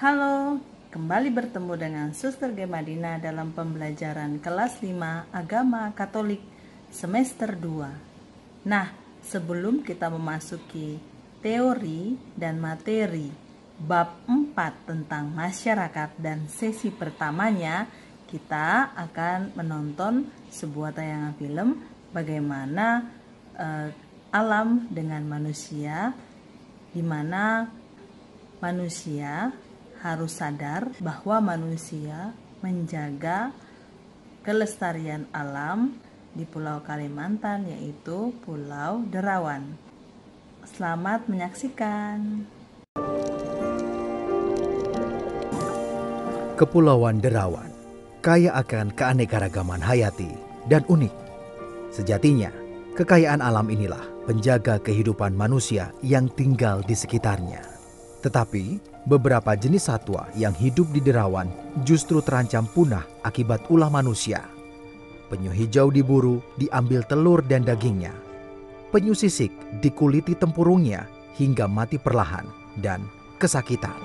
Halo, kembali bertemu dengan Suster G. Madina dalam pembelajaran kelas 5 Agama Katolik semester 2. Nah, sebelum kita memasuki teori dan materi bab 4 tentang masyarakat dan sesi pertamanya, kita akan menonton sebuah tayangan film bagaimana alam dengan manusia, di mana manusia harus sadar bahwa manusia menjaga kelestarian alam di Pulau Kalimantan, yaitu Pulau Derawan. Selamat menyaksikan. Kepulauan Derawan kaya akan keanekaragaman hayati dan unik. Sejatinya, kekayaan alam inilah penjaga kehidupan manusia yang tinggal di sekitarnya. Tetapi, beberapa jenis satwa yang hidup di Derawan justru terancam punah akibat ulah manusia. Penyu hijau diburu, diambil telur dan dagingnya. Penyu sisik dikuliti tempurungnya hingga mati perlahan dan kesakitan.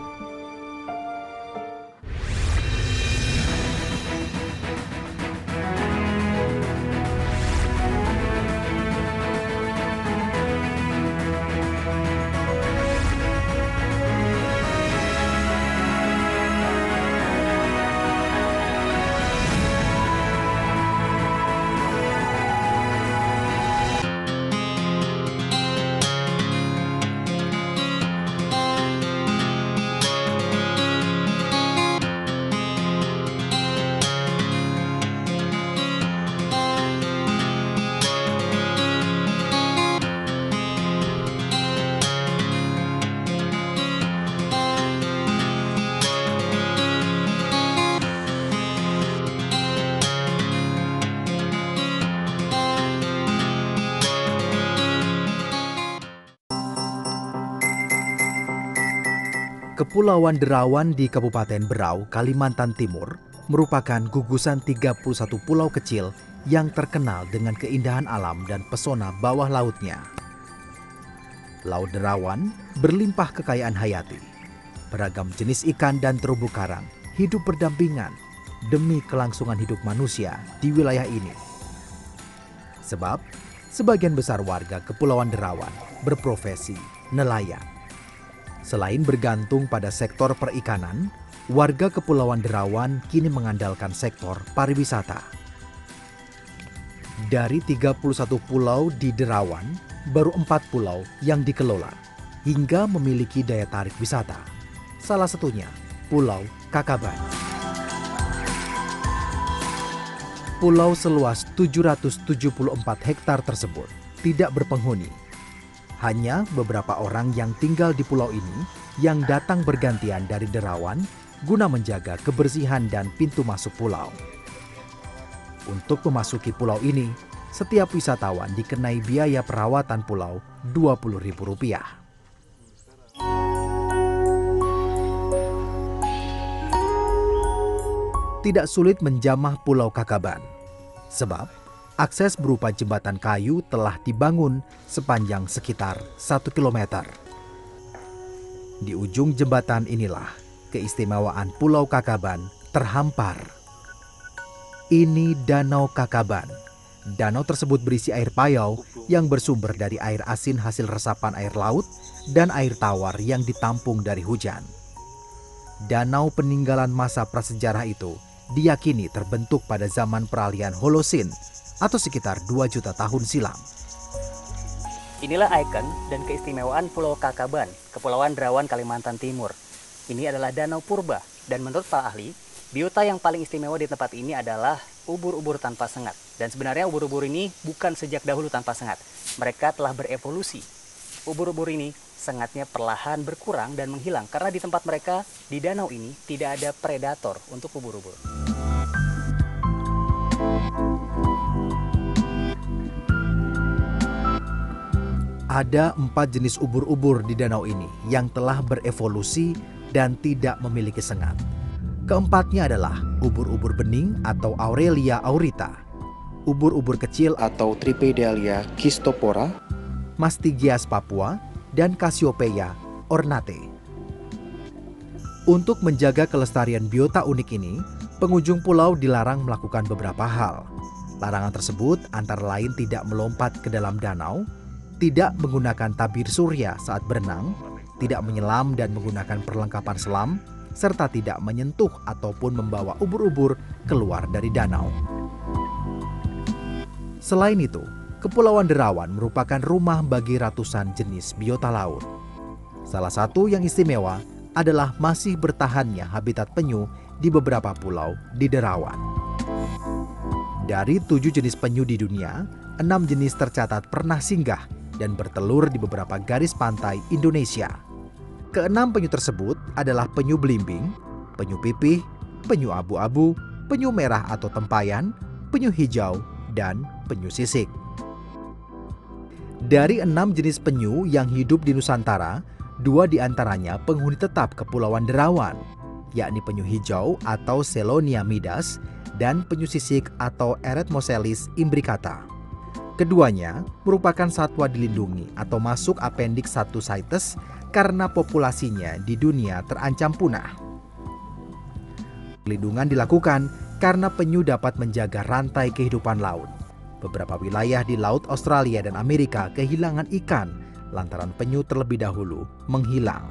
Kepulauan Derawan di Kabupaten Berau, Kalimantan Timur merupakan gugusan 31 pulau kecil yang terkenal dengan keindahan alam dan pesona bawah lautnya. Laut Derawan berlimpah kekayaan hayati. Beragam jenis ikan dan terumbu karang hidup berdampingan demi kelangsungan hidup manusia di wilayah ini. Sebab, sebagian besar warga Kepulauan Derawan berprofesi nelayan. Selain bergantung pada sektor perikanan, warga Kepulauan Derawan kini mengandalkan sektor pariwisata. Dari 31 pulau di Derawan, baru 4 pulau yang dikelola hingga memiliki daya tarik wisata. Salah satunya Pulau Kakaban. Pulau seluas 774 hektar tersebut tidak berpenghuni. Hanya beberapa orang yang tinggal di pulau ini yang datang bergantian dari Derawan guna menjaga kebersihan dan pintu masuk pulau. Untuk memasuki pulau ini, setiap wisatawan dikenai biaya perawatan pulau Rp20.000. Tidak sulit menjamah Pulau Kakaban, sebab akses berupa jembatan kayu telah dibangun sepanjang sekitar 1 kilometer. Di ujung jembatan inilah keistimewaan Pulau Kakaban terhampar. Ini Danau Kakaban. Danau tersebut berisi air payau yang bersumber dari air asin hasil resapan air laut dan air tawar yang ditampung dari hujan. Danau peninggalan masa prasejarah itu diyakini terbentuk pada zaman peralihan Holosin atau sekitar 2 juta tahun silam. Inilah ikon dan keistimewaan Pulau Kakaban, Kepulauan Derawan, Kalimantan Timur. Ini adalah danau purba, dan menurut para ahli, biota yang paling istimewa di tempat ini adalah ubur-ubur tanpa sengat. Dan sebenarnya ubur-ubur ini bukan sejak dahulu tanpa sengat. Mereka telah berevolusi. Ubur-ubur ini sengatnya perlahan berkurang dan menghilang karena di tempat mereka, di danau ini, tidak ada predator untuk ubur-ubur. Ada 4 jenis ubur-ubur di danau ini yang telah berevolusi dan tidak memiliki sengat. Keempatnya adalah ubur-ubur bening atau Aurelia aurita, ubur-ubur kecil atau Tripedalia schistopora, Mastigias papua, dan Cassiopeia ornate. Untuk menjaga kelestarian biota unik ini, pengunjung pulau dilarang melakukan beberapa hal. Larangan tersebut antara lain tidak melompat ke dalam danau, tidak menggunakan tabir surya saat berenang, tidak menyelam dan menggunakan perlengkapan selam, serta tidak menyentuh ataupun membawa ubur-ubur keluar dari danau. Selain itu, Kepulauan Derawan merupakan rumah bagi ratusan jenis biota laut. Salah satu yang istimewa adalah masih bertahannya habitat penyu di beberapa pulau di Derawan. Dari 7 jenis penyu di dunia, 6 jenis tercatat pernah singgah dan bertelur di beberapa garis pantai Indonesia. Keenam penyu tersebut adalah penyu belimbing, penyu pipih, penyu abu-abu, penyu merah atau tempayan, penyu hijau, dan penyu sisik. Dari 6 jenis penyu yang hidup di Nusantara, 2 diantaranya penghuni tetap Kepulauan Derawan, yakni penyu hijau atau Selonia midas dan penyu sisik atau Eretmoselis imbricata. Keduanya merupakan satwa dilindungi atau masuk Appendix 1 CITES karena populasinya di dunia terancam punah. Perlindungan dilakukan karena penyu dapat menjaga rantai kehidupan laut. Beberapa wilayah di Laut Australia dan Amerika kehilangan ikan lantaran penyu terlebih dahulu menghilang.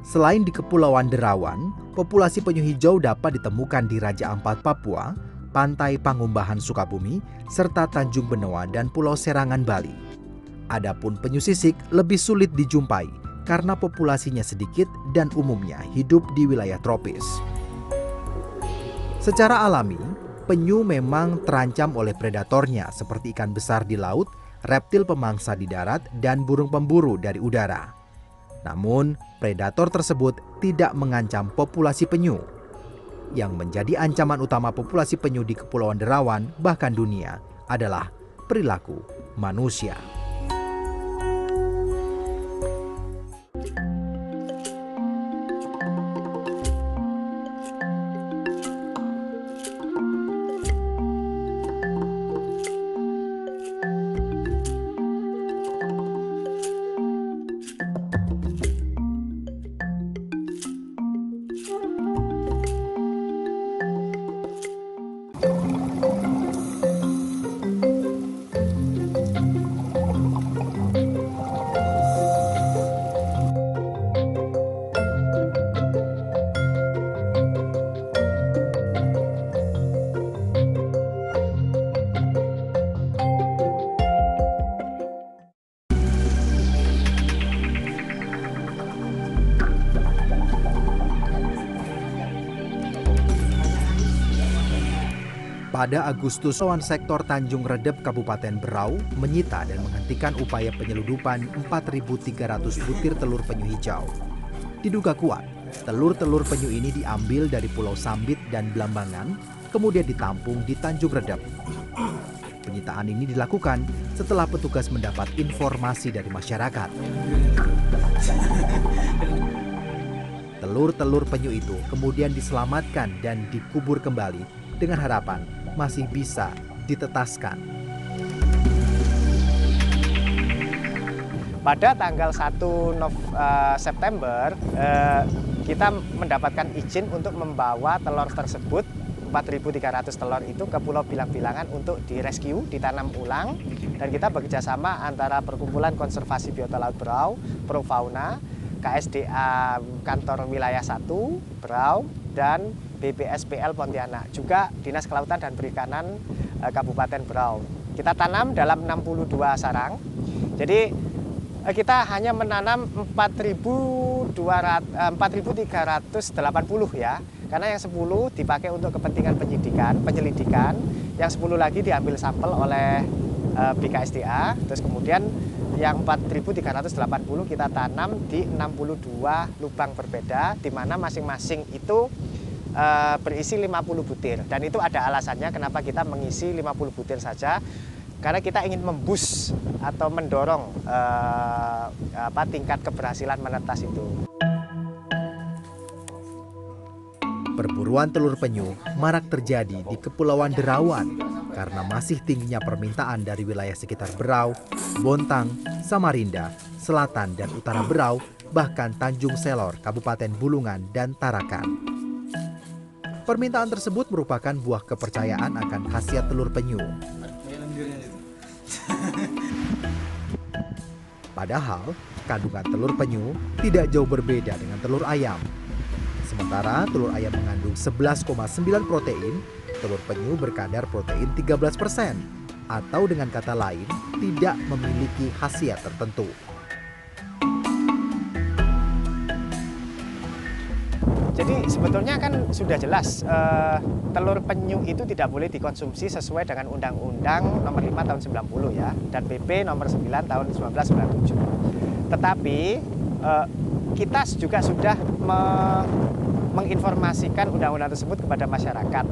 Selain di Kepulauan Derawan, populasi penyu hijau dapat ditemukan di Raja Ampat Papua, Pantai Pangumbahan Sukabumi, serta Tanjung Benoa dan Pulau Serangan Bali. Adapun penyu sisik lebih sulit dijumpai karena populasinya sedikit dan umumnya hidup di wilayah tropis. Secara alami, penyu memang terancam oleh predatornya seperti ikan besar di laut, reptil pemangsa di darat, dan burung pemburu dari udara. Namun, predator tersebut tidak mengancam populasi penyu. Yang menjadi ancaman utama populasi penyu di Kepulauan Derawan, bahkan dunia, adalah perilaku manusia. Pada Agustus, Sektor Tanjung Redep Kabupaten Berau menyita dan menghentikan upaya penyeludupan 4.300 butir telur penyu hijau. Diduga kuat, telur-telur penyu ini diambil dari Pulau Sambit dan Blambangan, kemudian ditampung di Tanjung Redep. Penyitaan ini dilakukan setelah petugas mendapat informasi dari masyarakat. Telur-telur penyu itu kemudian diselamatkan dan dikubur kembali dengan harapan masih bisa ditetaskan. Pada tanggal 1 September, kita mendapatkan izin untuk membawa telur tersebut, 4.300 telur itu ke Pulau Bilang-Bilangan untuk direscue, ditanam ulang. Dan kita bekerjasama antara Perkumpulan Konservasi Biota Laut Berau, Profauna, KSDA Kantor Wilayah 1, Berau, dan BPSPL Pontianak, juga Dinas Kelautan dan Perikanan Kabupaten Berau. Kita tanam dalam 62 sarang. Jadi kita hanya menanam 4.380 ya. Karena yang 10 dipakai untuk kepentingan penyelidikan, yang 10 lagi diambil sampel oleh BKSDA, terus kemudian yang 4.380 kita tanam di 62 lubang berbeda, di mana masing-masing itu berisi 50 butir. Dan itu ada alasannya kenapa kita mengisi 50 butir saja, karena kita ingin memboost atau mendorong tingkat keberhasilan menetas itu. Perburuan telur penyu marak terjadi di Kepulauan Derawan karena masih tingginya permintaan dari wilayah sekitar Berau, Bontang, Samarinda, Selatan dan Utara Berau bahkan Tanjung Selor, Kabupaten Bulungan, dan Tarakan. Permintaan tersebut merupakan buah kepercayaan akan khasiat telur penyu. Padahal, kandungan telur penyu tidak jauh berbeda dengan telur ayam. Sementara telur ayam mengandung 11,9 protein, telur penyu berkadar protein 13%, atau dengan kata lain, tidak memiliki khasiat tertentu. Jadi sebetulnya kan sudah jelas telur penyu itu tidak boleh dikonsumsi sesuai dengan Undang-Undang Nomor 5 Tahun 90 ya, dan PP Nomor 9 Tahun 1997. Tetapi kita juga sudah menginformasikan undang-undang tersebut kepada masyarakat.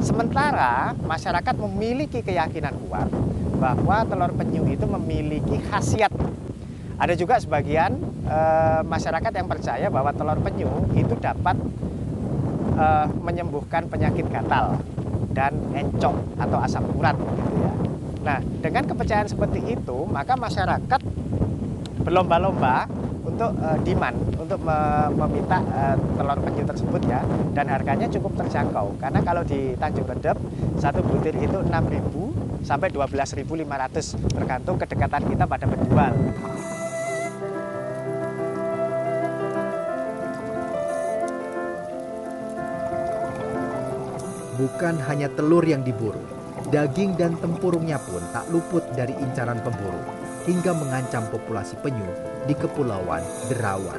Sementara masyarakat memiliki keyakinan kuat bahwa telur penyu itu memiliki khasiat. Ada juga sebagian masyarakat yang percaya bahwa telur penyu itu dapat menyembuhkan penyakit gatal dan encok atau asam urat gitu ya. Nah, dengan kepercayaan seperti itu, maka masyarakat berlomba-lomba untuk demand, untuk meminta telur penyu tersebut ya, dan harganya cukup terjangkau. Karena kalau di Tanjung Redep, satu butir itu 6.000 sampai 12.500 tergantung kedekatan kita pada penjual. Bukan hanya telur yang diburu, daging dan tempurungnya pun tak luput dari incaran pemburu, hingga mengancam populasi penyu di Kepulauan Derawan.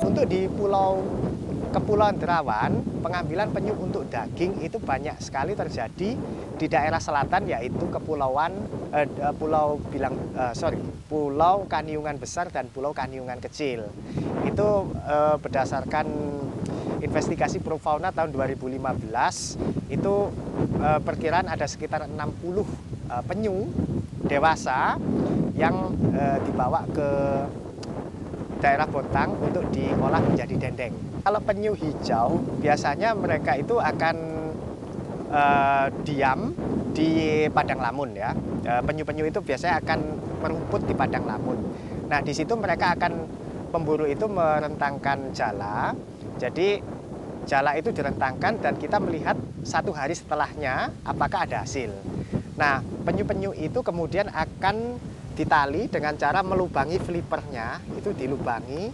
Untuk di Kepulauan Derawan, pengambilan penyu untuk daging itu banyak sekali terjadi di daerah selatan, yaitu Pulau Kaniungan Besar dan Pulau Kaniungan Kecil. Itu berdasarkan investigasi Profauna tahun 2015, itu perkiraan ada sekitar 60 penyu dewasa yang dibawa ke daerah Bontang untuk diolah menjadi dendeng. Kalau penyu hijau, biasanya mereka itu akan diam di padang lamun ya. Penyu-penyu itu biasanya akan merumput di padang lamun. Nah, di situ mereka pemburu itu merentangkan jala. Jadi jala itu direntangkan dan kita melihat 1 hari setelahnya apakah ada hasil. Nah, penyu-penyu itu kemudian akan ditali dengan cara melubangi flipernya, itu dilubangi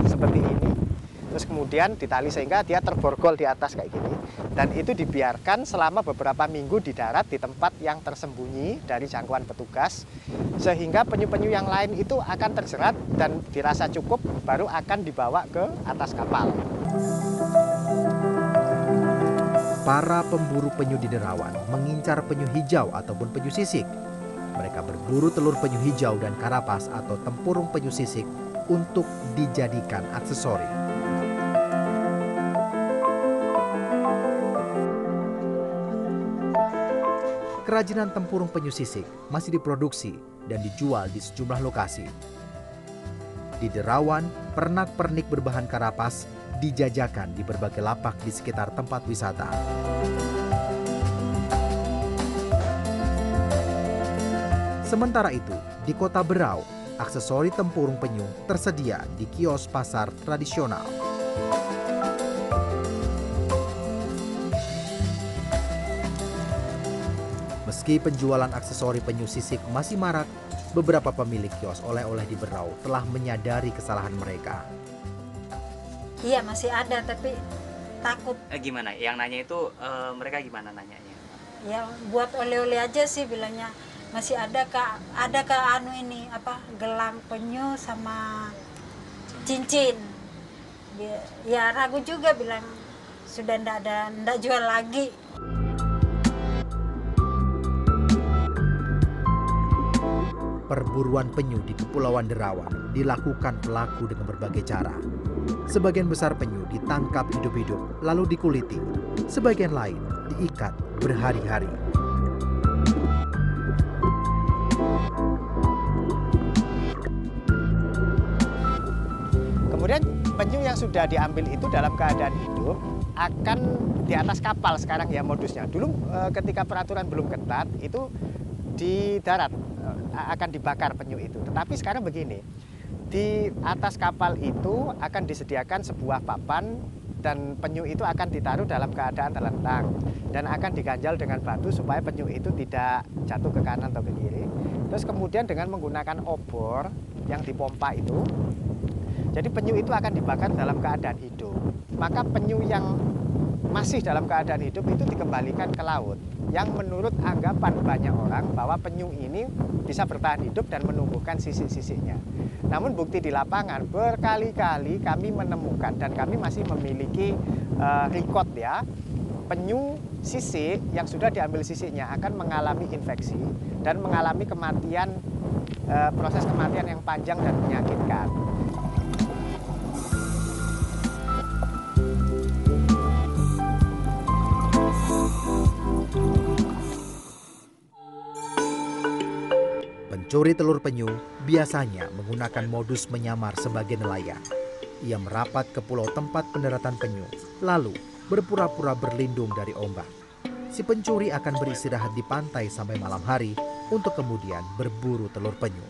seperti ini. Terus kemudian ditali sehingga dia terborgol di atas kayak gini. Dan itu dibiarkan selama beberapa minggu di darat di tempat yang tersembunyi dari jangkauan petugas. Sehingga penyu-penyu yang lain itu akan terjerat dan dirasa cukup baru akan dibawa ke atas kapal. Para pemburu penyu di Derawan mengincar penyu hijau ataupun penyu sisik. Mereka berburu telur penyu hijau dan karapas atau tempurung penyu sisik untuk dijadikan aksesori. Kerajinan tempurung penyu sisik masih diproduksi dan dijual di sejumlah lokasi. Di Derawan, pernak-pernik berbahan karapas dijajakan di berbagai lapak di sekitar tempat wisata. Sementara itu, di Kota Berau, aksesori tempurung penyu tersedia di kios pasar tradisional. Meski penjualan aksesori penyu sisik masih marak, beberapa pemilik kios oleh-oleh di Berau telah menyadari kesalahan mereka. Iya, masih ada, tapi takut. Gimana? Yang nanya itu mereka gimana nanyanya? Ya, buat oleh-oleh aja sih bilangnya. Masih ada kak gelang penyu sama cincin. Ya ragu juga bilang sudah ndak jual lagi. Perburuan penyu di Kepulauan Derawan dilakukan pelaku dengan berbagai cara. Sebagian besar penyu ditangkap hidup-hidup lalu dikuliti. Sebagian lain diikat berhari-hari. Kemudian penyu yang sudah diambil itu dalam keadaan hidup akan di atas kapal sekarang ya modusnya. Dulu ketika peraturan belum ketat itu di darat akan dibakar penyu itu. Tetapi sekarang begini, di atas kapal itu akan disediakan sebuah papan dan penyu itu akan ditaruh dalam keadaan terlentang dan akan diganjal dengan batu supaya penyu itu tidak jatuh ke kanan atau ke kiri. Terus kemudian dengan menggunakan obor yang dipompa itu, jadi penyu itu akan dibakar dalam keadaan hidup. Maka penyu yang masih dalam keadaan hidup itu dikembalikan ke laut. Yang menurut anggapan banyak orang bahwa penyu ini bisa bertahan hidup dan menumbuhkan sisik-sisiknya. Namun bukti di lapangan berkali-kali kami menemukan dan kami masih memiliki record ya, penyu sisik yang sudah diambil sisiknya akan mengalami infeksi dan mengalami kematian, proses kematian yang panjang dan menyakitkan. Pencuri telur penyu biasanya menggunakan modus menyamar sebagai nelayan. Ia merapat ke pulau tempat pendaratan penyu, lalu berpura-pura berlindung dari ombak. Si pencuri akan beristirahat di pantai sampai malam hari untuk kemudian berburu telur penyu.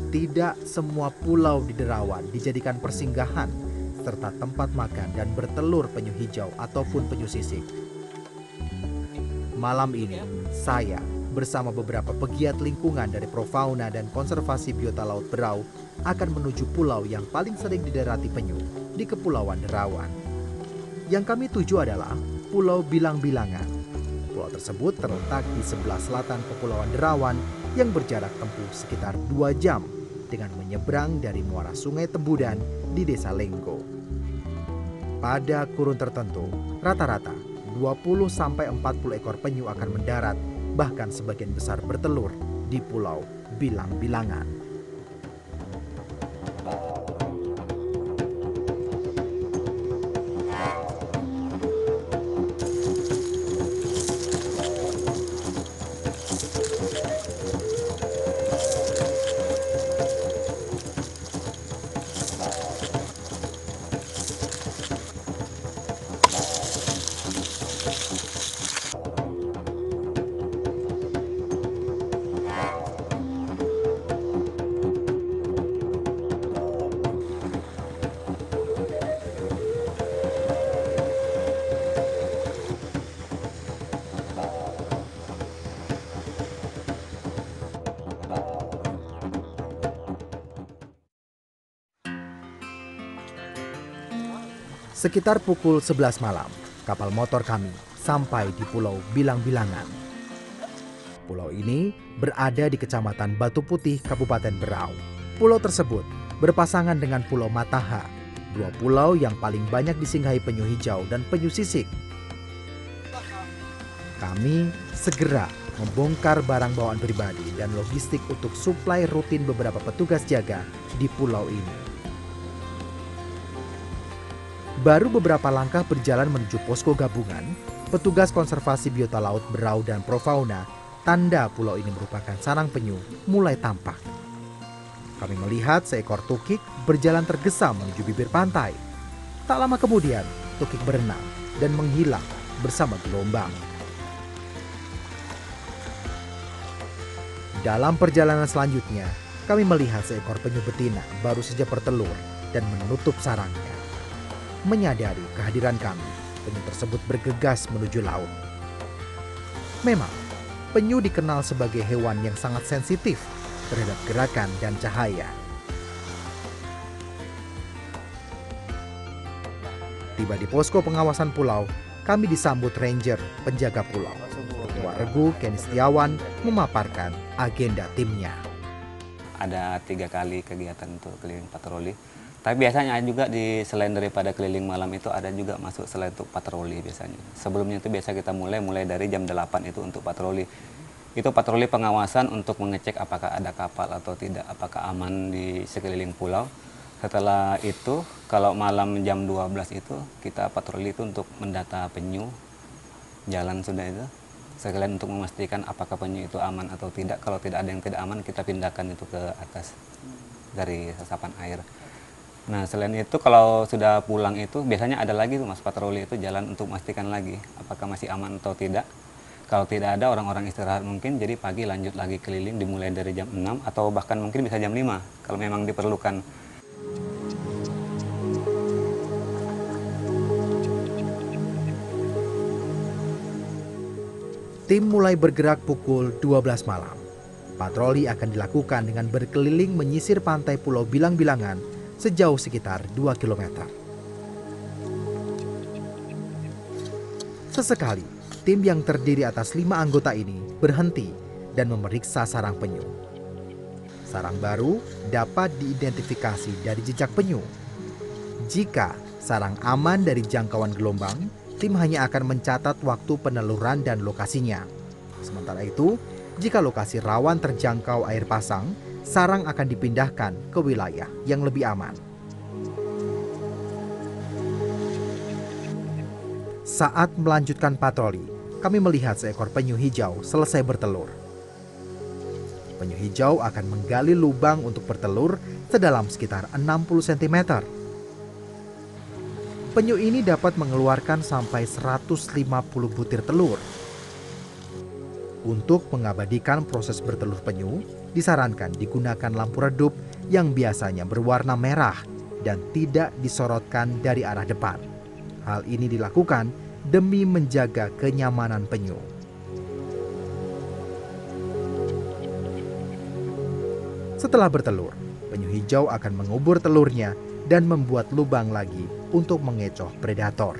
Tidak semua pulau di Derawan dijadikan persinggahan serta tempat makan dan bertelur penyu hijau ataupun penyu sisik. Malam ini, saya bersama beberapa pegiat lingkungan dari Profauna dan Konservasi Biota Laut Berau akan menuju pulau yang paling sering didarati penyu di Kepulauan Derawan. Yang kami tuju adalah Pulau Bilang-Bilangan. Pulau tersebut terletak di sebelah selatan Kepulauan Derawan yang berjarak tempuh sekitar 2 jam dengan menyeberang dari muara Sungai Tembudan di Desa Lenggo. Pada kurun tertentu, rata-rata 20-40 ekor penyu akan mendarat, bahkan sebagian besar bertelur di Pulau Bilang-Bilangan. Sekitar pukul 11 malam, kapal motor kami sampai di Pulau Bilang-Bilangan. Pulau ini berada di Kecamatan Batu Putih, Kabupaten Berau. Pulau tersebut berpasangan dengan Pulau Mataha, 2 pulau yang paling banyak disinggahi penyu hijau dan penyu sisik. Kami segera membongkar barang bawaan pribadi dan logistik untuk suplai rutin beberapa petugas jaga di pulau ini. Baru beberapa langkah berjalan menuju posko gabungan, petugas konservasi biota laut Berau dan Profauna, tanda pulau ini merupakan sarang penyu, mulai tampak. Kami melihat seekor tukik berjalan tergesa menuju bibir pantai. Tak lama kemudian, tukik berenang dan menghilang bersama gelombang. Dalam perjalanan selanjutnya, kami melihat seekor penyu betina baru saja bertelur dan menutup sarangnya. Menyadari kehadiran kami, penyu tersebut bergegas menuju laut. Memang, penyu dikenal sebagai hewan yang sangat sensitif terhadap gerakan dan cahaya. Tiba di posko pengawasan pulau, kami disambut ranger penjaga pulau. Ketua Regu Kenny Setiawan memaparkan agenda timnya. Ada 3 kali kegiatan untuk keliling patroli. Tapi biasanya juga selain daripada keliling malam itu ada juga masuk selain untuk patroli biasanya. Sebelumnya itu biasa kita mulai dari jam 8 itu untuk patroli. Itu patroli pengawasan untuk mengecek apakah ada kapal atau tidak, apakah aman di sekeliling pulau. Setelah itu, kalau malam jam 12 itu kita patroli itu untuk mendata penyu, jalan sudah itu. Sekalian untuk memastikan apakah penyu itu aman atau tidak. Kalau tidak ada yang tidak aman, kita pindahkan itu ke atas. dari resapan air. Nah, selain itu kalau sudah pulang itu biasanya ada lagi tuh Mas patroli itu jalan untuk memastikan lagi apakah masih aman atau tidak. Kalau tidak ada, orang-orang istirahat mungkin, jadi pagi lanjut lagi keliling dimulai dari jam 6 atau bahkan mungkin bisa jam 5 kalau memang diperlukan. Tim mulai bergerak pukul 12 malam. Patroli akan dilakukan dengan berkeliling menyisir pantai Pulau Bilang-Bilangan sejauh sekitar 2 km. Sesekali, tim yang terdiri atas 5 anggota ini berhenti dan memeriksa sarang penyu. Sarang baru dapat diidentifikasi dari jejak penyu. Jika sarang aman dari jangkauan gelombang, tim hanya akan mencatat waktu peneluran dan lokasinya. Sementara itu, jika lokasi rawan terjangkau air pasang, sarang akan dipindahkan ke wilayah yang lebih aman. Saat melanjutkan patroli, kami melihat seekor penyu hijau selesai bertelur. Penyu hijau akan menggali lubang untuk bertelur sedalam sekitar 60 cm. Penyu ini dapat mengeluarkan sampai 150 butir telur. Untuk mengabadikan proses bertelur penyu, disarankan digunakan lampu redup yang biasanya berwarna merah dan tidak disorotkan dari arah depan. Hal ini dilakukan demi menjaga kenyamanan penyu. Setelah bertelur, penyu hijau akan mengubur telurnya dan membuat lubang lagi untuk mengecoh predator.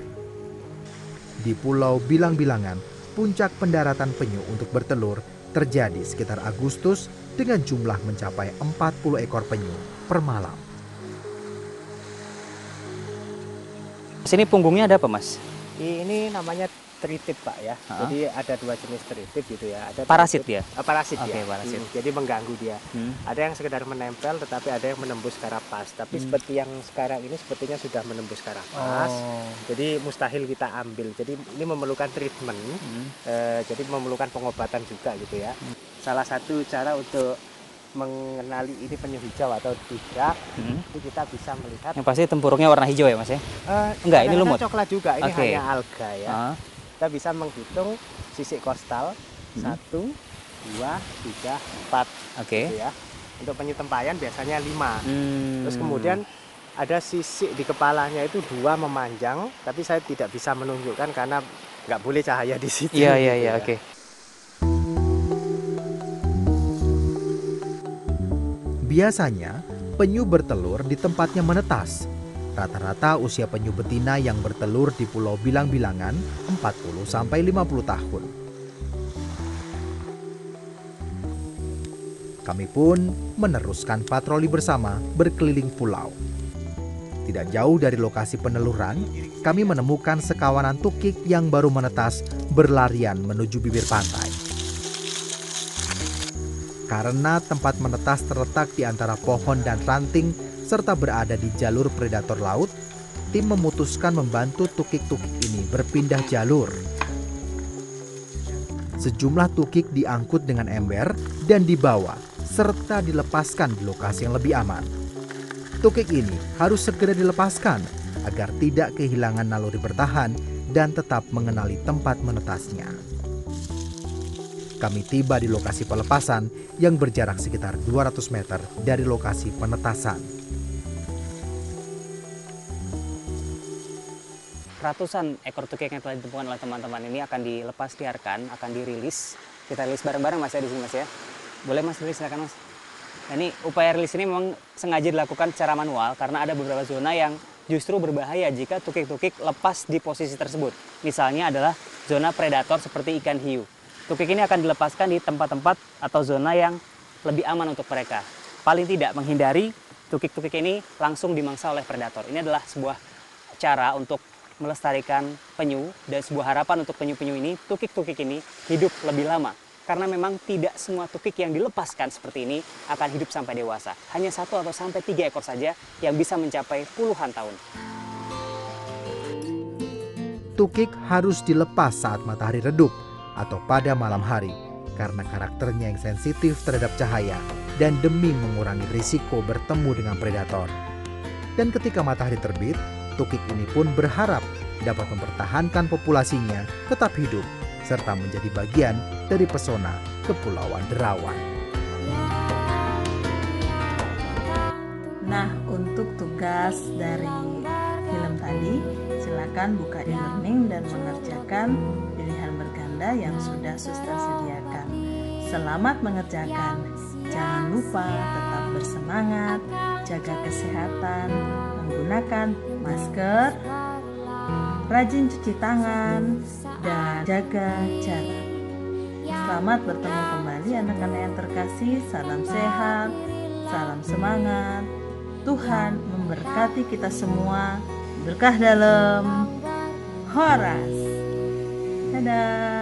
Di Pulau Bilang-Bilangan, puncak pendaratan penyu untuk bertelur terjadi sekitar Agustus dengan jumlah mencapai 40 ekor penyu per malam. Sini punggungnya ada apa, Mas? Ini namanya tritip, Pak ya. Jadi ada 2 jenis tritip gitu ya. Ada Parasit tritip, ya? Parasit Oke, ya. parasit. Jadi mengganggu dia. Ada yang sekedar menempel, tetapi ada yang menembus karapas. Tapi seperti yang sekarang ini sepertinya sudah menembus karapas. Jadi mustahil kita ambil. Jadi ini memerlukan treatment. Jadi memerlukan pengobatan juga gitu ya. Salah satu cara untuk mengenali ini penyu hijau atau tidak, itu kita bisa melihat. Yang pasti tempurungnya warna hijau ya, Mas ya? Enggak, ini lumut. Coklat juga. Ini Oke. hanya alga ya. Kita bisa menghitung sisik kostal 1, 2, 3, 4. Oke. Gitu ya. Untuk penyu tempayan biasanya 5. Terus kemudian ada sisik di kepalanya itu 2 memanjang, tapi saya tidak bisa menunjukkan karena nggak boleh cahaya di situ. Iya, gitu iya, ya. iya, oke. Biasanya, penyu bertelur di tempatnya menetas. Rata-rata usia penyu betina yang bertelur di Pulau Bilang-Bilangan 40-50 tahun. Kami pun meneruskan patroli bersama berkeliling pulau. Tidak jauh dari lokasi peneluran, kami menemukan sekawanan tukik yang baru menetas berlarian menuju bibir pantai. Karena tempat menetas terletak di antara pohon dan ranting serta berada di jalur predator laut, tim memutuskan membantu tukik-tukik ini berpindah jalur. Sejumlah tukik diangkut dengan ember dan dibawa serta dilepaskan di lokasi yang lebih aman. Tukik ini harus segera dilepaskan agar tidak kehilangan naluri bertahan dan tetap mengenali tempat menetasnya. Kami tiba di lokasi pelepasan yang berjarak sekitar 200 meter dari lokasi penetasan. Ratusan ekor tukik yang telah ditemukan oleh teman-teman ini akan dilepas liarkan, akan dirilis. Kita rilis bareng-bareng Mas ya di sini Mas ya. Boleh Mas, rilis silakan Mas. Nah, ini upaya rilis ini memang sengaja dilakukan secara manual karena ada beberapa zona yang justru berbahaya jika tukik-tukik lepas di posisi tersebut. Misalnya adalah zona predator seperti ikan hiu. Tukik ini akan dilepaskan di tempat-tempat atau zona yang lebih aman untuk mereka. Paling tidak menghindari tukik-tukik ini langsung dimangsa oleh predator. Ini adalah sebuah cara untuk melestarikan penyu dan sebuah harapan untuk penyu-penyu ini, tukik-tukik ini hidup lebih lama. Karena memang tidak semua tukik yang dilepaskan seperti ini akan hidup sampai dewasa. Hanya 1 atau sampai 3 ekor saja yang bisa mencapai puluhan tahun. Tukik harus dilepas saat matahari redup atau pada malam hari karena karakternya yang sensitif terhadap cahaya dan demi mengurangi risiko bertemu dengan predator. Dan ketika matahari terbit, tukik ini pun berharap dapat mempertahankan populasinya tetap hidup serta menjadi bagian dari pesona Kepulauan Derawan. Nah, untuk tugas dari film tadi, silakan buka e-learning dan mengerjakan pilihan berganda yang sudah suster sediakan. Selamat mengerjakan. Jangan lupa tetap bersemangat, jaga kesehatan, menggunakan masker, rajin cuci tangan, dan jaga jarak. Selamat bertemu kembali anak-anak yang terkasih. Salam sehat, salam semangat. Tuhan memberkati kita semua. Berkah dalam Horas. Dadah.